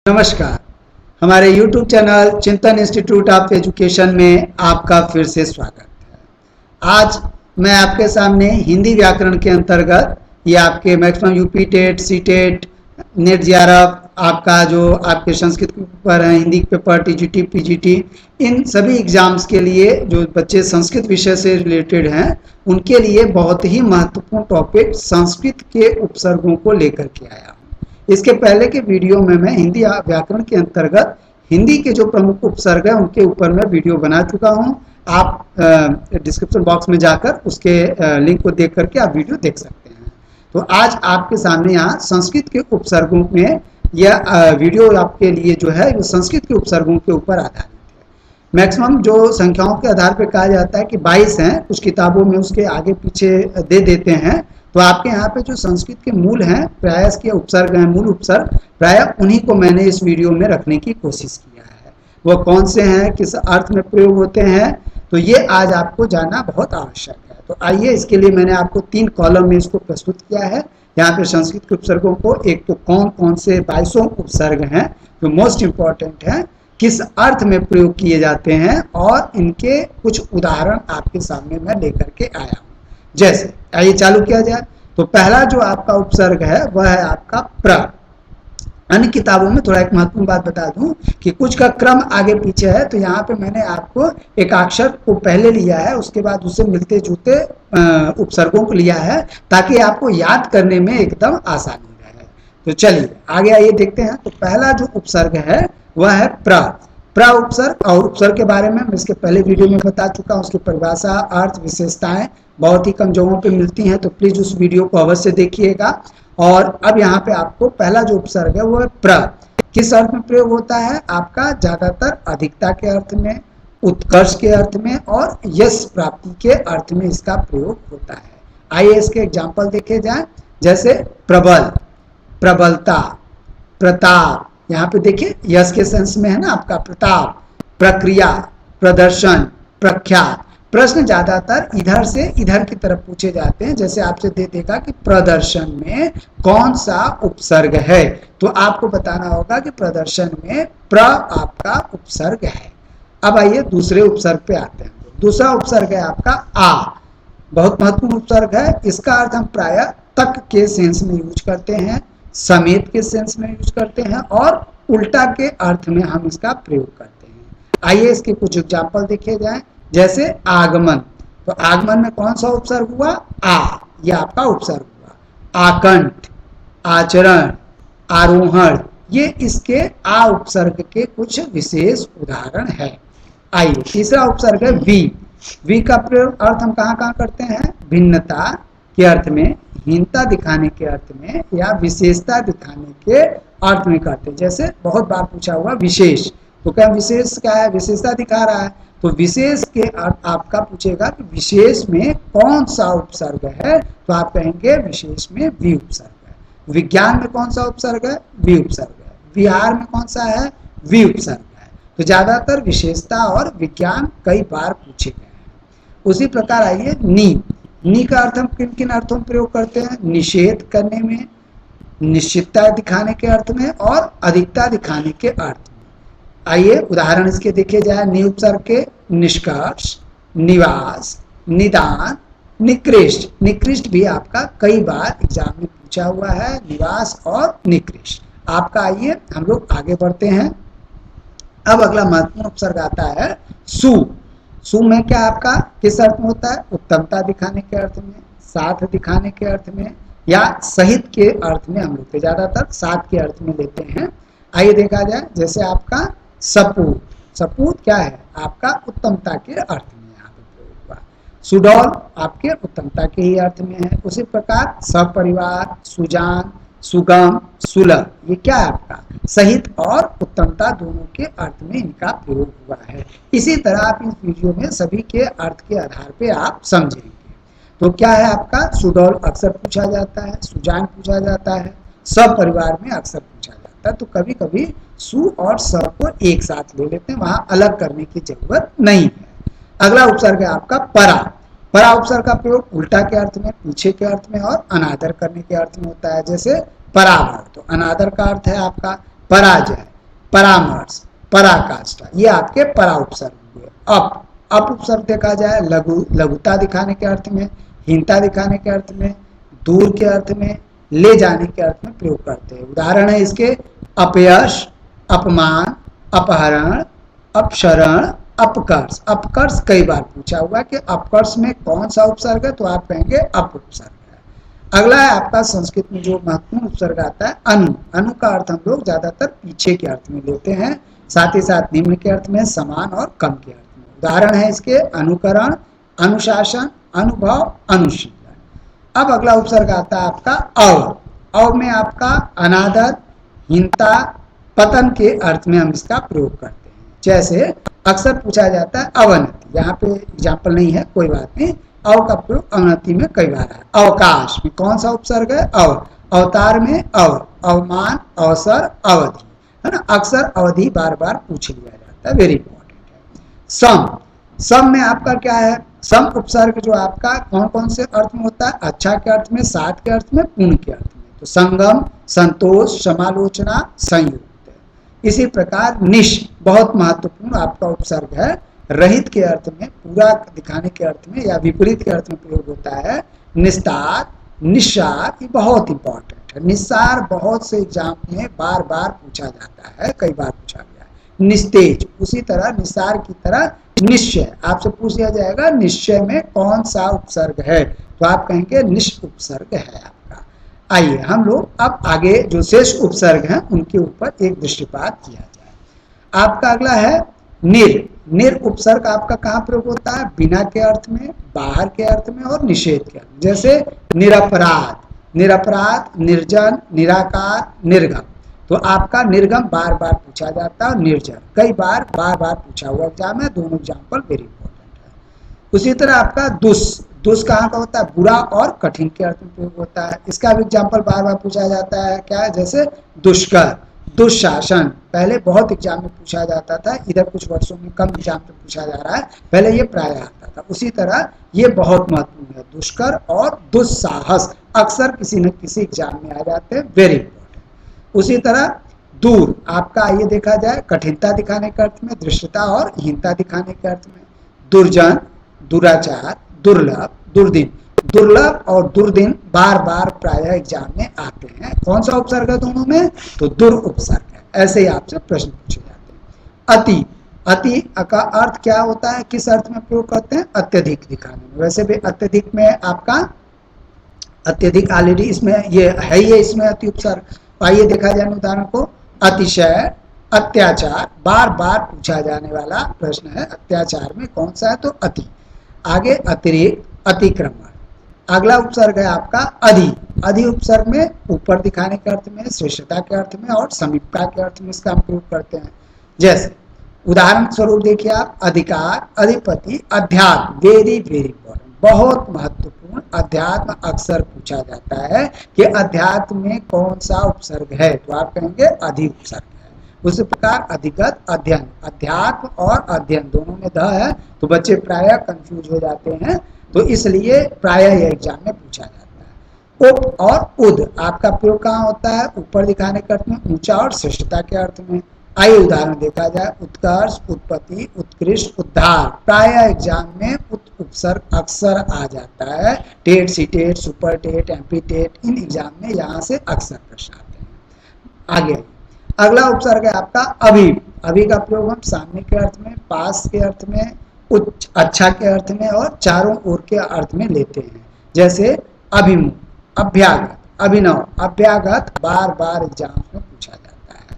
नमस्कार। हमारे YouTube channel चिंतन इंस्टीट्यूट ऑफ एजुकेशन में आपका फिर से स्वागत है। आज मैं आपके सामने हिंदी व्याकरण के अंतर्गत ये आपके maximum UP TET, C TET, NET JRF, आपका जो आपके संस्कृत के पेपर हैं, हिंदी पेपर, टीजीटी, पीजीटी, इन सभी एग्जाम्स के लिए जो बच्चे संस्कृत विषय से रिलेटेड हैं उनके लिए बहुत ही महत्वपूर्ण टॉपिक संस्कृत के उपसर्गों को लेकर के आया। इसके पहले के वीडियो में मैं हिंदी व्याकरण के अंतर्गत हिंदी के जो प्रमुख उपसर्ग है उनके ऊपर मैं वीडियो बना चुका हूं। आप डिस्क्रिप्शन बॉक्स में जाकर उसके लिंक को देख करके आप वीडियो देख सकते हैं। तो आज आपके सामने यहाँ संस्कृत के उपसर्गों में यह वीडियो आपके लिए जो है संस्कृत के उपसर्गों के ऊपर आधारित है। मैक्सिमम जो संख्याओं के आधार पर कहा जाता है कि 22 हैं, कुछ किताबों में उसके आगे पीछे दे देते हैं। तो आपके यहाँ पे जो संस्कृत के मूल हैं, प्रायः के उपसर्ग हैं, मूल उपसर्ग, प्रायः उन्हीं को मैंने इस वीडियो में रखने की कोशिश किया है। वो कौन से हैं, किस अर्थ में प्रयोग होते हैं, तो ये आज आपको जानना बहुत आवश्यक है। तो आइए, इसके लिए मैंने आपको 3 कॉलम में इसको प्रस्तुत किया है। यहाँ पे संस्कृत के उपसर्गों को, एक तो कौन कौन से 22 उपसर्ग हैं जो मोस्ट इम्पॉर्टेंट हैं, किस अर्थ में प्रयोग किए जाते हैं, और इनके कुछ उदाहरण आपके सामने मैं लेकर के आया हूँ। जैसे आइए चालू किया जाए। तो पहला जो आपका उपसर्ग है वह है आपका प्र। अन्य किताबों में थोड़ा एक महत्वपूर्ण बात बता दूं कि कुछ का क्रम आगे पीछे है, तो यहाँ पे मैंने आपको एक अक्षर को पहले लिया है, उसके बाद उससे मिलते जुलते उपसर्गों को लिया है ताकि आपको याद करने में एकदम आसानी रहे। तो चलिए आगे आइए देखते हैं। तो पहला जो उपसर्ग है वह है प्र। प्र उपसर्ग, और उपसर्ग के बारे में मैं इसके पहले वीडियो में बता चुका हूँ। उसकी परिभाषा, अर्थ, विशेषताएं बहुत ही कम जगहों पे मिलती हैं, तो प्लीज उस वीडियो को अवश्य देखिएगा। और अब यहाँ पे आपको पहला जो उपसर्ग है वो है प्र। किस अर्थ में प्रयोग होता है? आपका ज्यादातर अधिकता के अर्थ में, उत्कर्ष के अर्थ में और यश प्राप्ति के अर्थ में इसका प्रयोग होता है। आइए इसके एग्जाम्पल देखे जाए। जैसे प्रबल, प्रबलता, प्रताप, यहाँ पे देखिए यश के सेंस में है ना आपका प्रताप, प्रक्रिया, प्रदर्शन, प्रख्यात। प्रश्न ज्यादातर इधर से इधर की तरफ पूछे जाते हैं। जैसे आपसे दे देगा कि प्रदर्शन में कौन सा उपसर्ग है, तो आपको बताना होगा कि प्रदर्शन में प्र आपका उपसर्ग है। अब आइए दूसरे उपसर्ग पे आते हैं। दूसरा उपसर्ग है आपका आ। बहुत महत्वपूर्ण उपसर्ग है। इसका अर्थ हम प्रायः तक के सेंस में यूज करते हैं, समेत के सेंस में यूज करते हैं और उल्टा के अर्थ में हम इसका प्रयोग करते हैं। आइए इसके कुछ एग्जाम्पल देखे जाएं। जैसे आगमन, तो आगमन में कौन सा उपसर्ग हुआ? आ, ये आपका उपसर्ग हुआ। आकंठ, आचरण, आरोहण, ये इसके आ उपसर्ग के कुछ विशेष उदाहरण है। आइए तीसरा उपसर्ग है वी। वी का प्रयोग अर्थ हम कहाँ कहाँ करते हैं? भिन्नता के अर्थ में, हीनता दिखाने के अर्थ में या विशेषता दिखाने के अर्थ में करते हैं। जैसे बहुत बार पूछा हुआ विशेष, तो क्या विशेष क्या है? विशेषता दिखा रहा है। तो विशेष के अर्थ आपका पूछेगा कि विशेष में कौन सा उपसर्ग है, तो आप कहेंगे विशेष में वी उपसर्ग है। विज्ञान में कौन सा उपसर्ग है? वी उपसर्ग है। विहार में कौन सा है? वी उपसर्ग है। तो ज्यादातर विशेषता और विज्ञान कई बार पूछे गए हैं। उसी प्रकार आइए नी। नी का अर्थ हम किन किन अर्थों में प्रयोग करते हैं? निषेध करने में, निश्चितता दिखाने के अर्थ में और अधिकता दिखाने के अर्थ में। आइए उदाहरण इसके देखे जाए। नि उपसर्ग के निष्कर्ष, निवास, निदान, निकृष्ट। निकृष्ट भी आपका कई बार एग्जाम में पूछा हुआ है, निवास और निकृष्ट आपका। आइए हम लोग आगे बढ़ते हैं। अब अगला महत्वपूर्ण उपसर्ग आता है सु। सु में क्या आपका किस अर्थ में होता है? उत्तमता दिखाने के अर्थ में, साथ दिखाने के अर्थ में या सहित के अर्थ में। हम लोग ज्यादातर साथ के अर्थ में लेते हैं। आइए देखा जाए। जैसे आपका सपूत। सपूत क्या है? आपका उत्तमता के अर्थ में यहाँ पे प्रयोग हुआ। सुडौल आपके उत्तमता के ही अर्थ में है। उसी प्रकार सपरिवार, सुजान, सुगम, सुलभ, ये क्या है आपका? सहित और उत्तमता दोनों के अर्थ में इनका प्रयोग हुआ है। इसी तरह आप इस वीडियो में सभी के अर्थ के आधार पे आप समझेंगे। तो क्या है आपका? सुडौल अक्सर पूछा जाता है, सुजान पूछा जाता है, सपरिवार में अक्सर पूछा जाता है। तो कभी कभी सु और स को एक साथ ले लेते हैं, वहां अलग करने की जरूरत नहीं है। अगला उपसर्ग है आपका परा। परा उपसर्ग का प्रयोग उल्टा के अर्थ में, पीछे के अर्थ में और अनादर करने के अर्थ में होता है। जैसे पराभव, तो अनादर का अर्थ है आपका पराजय, परामर्श, पराकाष्ठा, ये आपके परा उपसर्ग हुए। अप उपसर्ग देखा जाए लघु, लघुता दिखाने के अर्थ में, हीनता दिखाने के अर्थ में, दूर के अर्थ में, ले जाने के अर्थ में प्रयोग करते हैं। उदाहरण है इसके अपयश, अपमान, अपहरण, अपशरण, अपकर्ष। अपकर्ष कई बार पूछा हुआ कि अपकर्ष में कौन सा उपसर्ग है, तो आप कहेंगे अप उपसर्ग है। अगला है आपका संस्कृत में जो महत्वपूर्ण उपसर्ग आता है अनु। अनु का अर्थ हम लोग ज्यादातर पीछे के अर्थ में लेते हैं, साथ ही साथ निम्न के अर्थ में, समान और कम के अर्थ में। उदाहरण है इसके अनुकरण, अनुशासन, अनुभव, अनुशीलन। अब अगला उपसर्ग आता है आपका अव। अव में आपका अनादर, हीनता, पतन के अर्थ में हम इसका प्रयोग करते हैं। जैसे अक्सर पूछा जाता है अवनति, यहाँ पे एग्जाम्पल नहीं है, कोई बात नहीं। अव का प्रयोग अवनति में कई बार है। अवकाश में कौन सा उपसर्ग है, अव। अवतार में अव, अवमान, अवसर, अवधि, है ना। अक्सर अवधि बार बार पूछ लिया जाता है, वेरी इंपॉर्टेंट है। सम, सम में आपका क्या है, सम उपसर्ग जो आपका कौन कौन से अर्थ में होता है, अच्छा के अर्थ में, साथ के अर्थ में, पूर्ण के अर्थ में। तो संगम, संतोष, समालोचना, संयुक्त। इसी प्रकार निश बहुत महत्वपूर्ण आपका उपसर्ग है, रहित के अर्थ में, पूरा दिखाने के अर्थ में या विपरीत के अर्थ में प्रयोग होता है। निस्तार, निस्सार, ये बहुत इंपॉर्टेंट है। निस्सार बहुत से एग्जाम में बार बार पूछा जाता है, कई बार पूछा गया है। निस्तेज, उसी तरह निस्सार की तरह निश्चय, आपसे पूछ लिया जाएगा निश्चय में कौन सा उपसर्ग है, तो आप कहेंगे निश उपसर्ग है आपका। आइए हम लोग अब आगे जो शेष उपसर्ग हैं उनके ऊपर एक दृष्टिपात किया जाए। आपका अगला है निर। निर उपसर्ग आपका कहाँ प्रयोग होता है, बिना के अर्थ में, बाहर के अर्थ में और निषेध के अर्थ में। जैसे निरपराध, निरपराध, निर्जन, निराकार, निर्गम। तो आपका निर्गम बार बार पूछा जाता है, निर्जन कई बार पूछा हुआ एग्जाम है। दोनों एग्जाम्पल वेरी इंपॉर्टेंट है। उसी तरह आपका दुस, दुस कहाँ का होता है, बुरा और कठिन के अर्थ में प्रयोग होता है। इसका भी एग्जाम्पल बार बार पूछा जाता है, क्या है, जैसे दुष्कर, दुशासन, पहले बहुत एग्जाम में पूछा जाता था, इधर कुछ वर्षों में कम एग्जाम में पूछा जा रहा है, पहले ये प्राय आता था। उसी तरह ये बहुत महत्वपूर्ण है, दुष्कर और दुस्साहस अक्सर किसी न किसी एग्जाम में आ जाते हैं, वेरी इंपॉर्टेंट। उसी तरह दूर आपका ये देखा जाए कठिनता दिखाने के अर्थ में, दृष्टता और हीनता दिखाने के अर्थ में। दुर्जन, दुराचार, दुर्लभ, दुर्दिन। दुर्लभ और दुर्दिन बार बार प्राय एग्जाम में आते हैं। कौन सा उपसर्ग है दोनों में, तो दुर उपसर्ग है। ऐसे ही आपसे प्रश्न पूछे जाते हैं। अति, अति का अर्थ क्या होता है, किस अर्थ में प्रयोग करते हैं, अत्यधिक दिखाने में। वैसे भी अत्यधिक में आपका अत्यधिक ऑलरेडी इसमें ये है, ये इसमें अति उपसर्ग। आइए देखा जाए उदाहरण को। अतिशय, अत्याचार, बार बार पूछा जाने वाला प्रश्न है, अत्याचार में कौन सा है, तो अति। आगे अतिरिक्त, अतिक्रमण। अगला उपसर्ग है आपका अधि। अधि उपसर्ग में ऊपर दिखाने के अर्थ में, श्रेष्ठता के अर्थ में और समीपता के अर्थ में इसका हम प्रयोग करते हैं। जैसे उदाहरण स्वरूप देखिए आप, अधिकार, अधिपति, अध्यात्म, वेरी वेरी इंपॉर्टेंट, बहुत महत्वपूर्ण। अध्यात्म अक्सर पूछा जाता है कि अध्यात्म में कौन सा उपसर्ग है, तो आप कहेंगे अधि उपसर्ग है। उसी प्रकार अधिगत, अध्ययन, अध्यात्म और अध्ययन दोनों में ध है, तो बच्चे प्रायः कंफ्यूज हो जाते हैं, तो इसलिए प्रायः यह एग्जाम में पूछा जाता है। उप और उद आपका प्रयोग कहाँ होता है, ऊपर दिखाने के अर्थ में, ऊंचा और श्रेष्ठता के अर्थ में। आइए उदाहरण देखा जाए। उत्कर्ष, उत्पत्ति, उत्कृष्ट, उद्धार, प्रायः एग्जाम में उपसर्ग अक्सर आ जाता है। TET, CTET, super TET, MP TET, इन एग्जाम में यहाँ से अक्सर प्रश्न आते हैं। आगे अगला उपसर्ग है आपका अभी। अभी का प्रयोग हम सामने के अर्थ में, पास के अर्थ में, उच्च, अच्छा के अर्थ में और चारों ओर के अर्थ में लेते हैं। जैसे अभिमुख, अभ्यागत, अभिनव, अभ्यागत, बार बार एग्जाम में पूछा जाता है।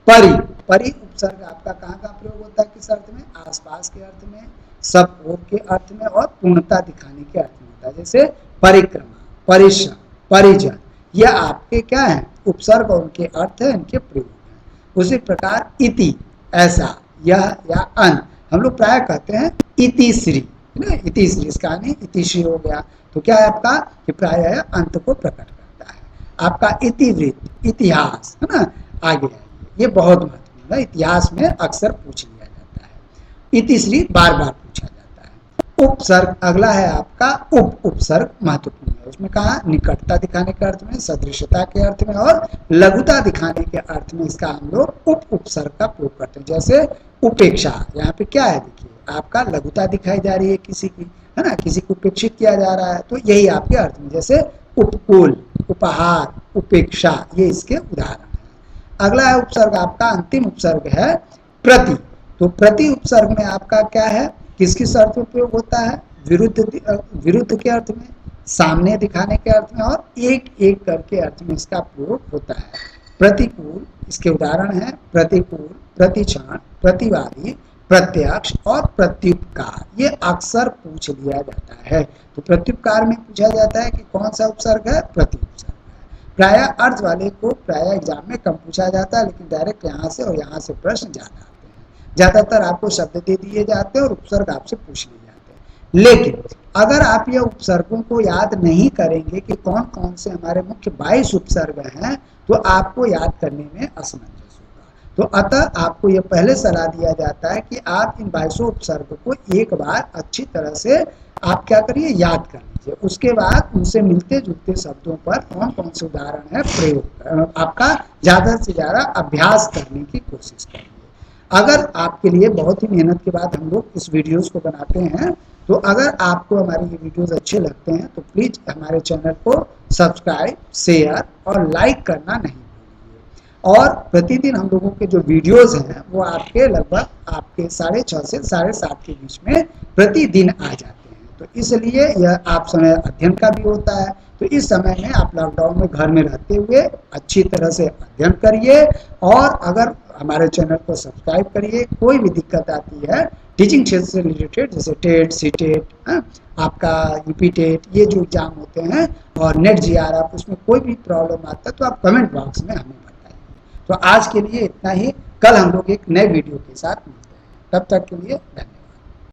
परि, परि उपसर्ग आपका कहाँ का प्रयोग होता है, किस अर्थ में, आसपास के अर्थ में, सब ओर के अर्थ में और पूर्णता दिखाने के अर्थ में होता है। जैसे परिक्रमा, परिश्रम, परिजन, यह आपके क्या है, उपसर्ग और उनके अर्थ है, इनके प्रयोग है। उसी प्रकार इति, ऐसा, यह या अन, हम लोग प्राय कहते हैं इतिश्री, है ना, इतिश्री, इसका नहीं इतिश्री हो गया, तो क्या है आपका कि प्राय अंत को प्रकट करता है। आपका इतिवृत्त, इतिहास, है ना, आगे ये बहुत महत्वपूर्ण है, इतिहास में अक्सर पूछ लिया जाता है। इतिश्री बार बार पूछा जाता है। उपसर्ग अगला है आपका उपसर्ग महत्वपूर्ण है। उसमें कहा निकटता दिखाने के अर्थ में, सदृशता के अर्थ में और लघुता दिखाने के अर्थ में इसका हम लोग उपसर्ग का प्रयोग करते हैं। जैसे उपेक्षा, यहाँ पे क्या है देखिए, आपका लघुता दिखाई जा रही है किसी की, है ना, किसी को उपेक्षित किया जा रहा है, तो यही आपके अर्थ में। जैसे उपकूल, उपहार, उपेक्षा, ये इसके उदाहरण है। अगला है उपसर्ग आपका, अंतिम उपसर्ग है प्रति। तो प्रति उपसर्ग में आपका क्या है, किस किस अर्थ में प्रयोग होता है, विरुद्ध के अर्थ में, सामने दिखाने के अर्थ में और एक एक करके अर्थ में इसका प्रयोग होता है। प्रतिकूल, इसके उदाहरण है प्रतिकूल, प्रतिक्षण, प्रतिवादी, प्रत्यक्ष और प्रत्युपकार। ये अक्सर पूछ लिया जाता है। तो प्रत्युपकार में पूछा जाता है कि कौन सा उपसर्ग है, प्रति उपसर्ग है। प्रायः अर्थ वाले को प्रायः एग्जाम में कम पूछा जाता है, लेकिन डायरेक्ट यहाँ से और यहाँ से प्रश्न ज्यादा आते हैं। ज्यादातर आपको शब्द दे दिए जाते हैं और उपसर्ग आपसे पूछ लिए जाते हैं। लेकिन अगर आप ये उपसर्गों को याद नहीं करेंगे कि कौन कौन से हमारे मुख्य 22 उपसर्ग हैं, तो आपको याद करने में असमंजस होगा। तो अतः आपको ये पहले सलाह दिया जाता है कि आप इन 22 उपसर्ग को एक बार अच्छी तरह से आप क्या करिए, याद कर लीजिए। उसके बाद उनसे मिलते जुलते शब्दों पर कौन कौन से उदाहरण है प्रयोग आपका ज्यादा से ज्यादा अभ्यास करने की कोशिश करिए। अगर आपके लिए बहुत ही मेहनत के बाद हम लोग इस वीडियोस को बनाते हैं, तो अगर आपको हमारे ये वीडियोस अच्छे लगते हैं तो प्लीज हमारे चैनल को सब्सक्राइब, शेयर और लाइक करना नहीं भूलिए। और प्रतिदिन हम लोगों के जो वीडियोस हैं वो आपके लगभग आपके 6:30 से 7:30 के बीच में प्रतिदिन आ जाते हैं। तो इसलिए यह आप समय अध्ययन का भी होता है। तो इस समय में आप लॉकडाउन में घर में रहते हुए अच्छी तरह से अध्ययन करिए और अगर हमारे चैनल को सब्सक्राइब करिए। कोई भी दिक्कत आती है टीचिंग क्षेत्र से रिलेटेड, जैसे टेट, सी टेट, आपका यूपी टेट, ये जो एग्जाम होते हैं और नेट GRF, उसमें कोई भी प्रॉब्लम आता है तो आप कमेंट बॉक्स में हमें बताइए। तो आज के लिए इतना ही। कल हम लोग एक नए वीडियो के साथ मिलते हैं। तब तक के लिए धन्यवाद।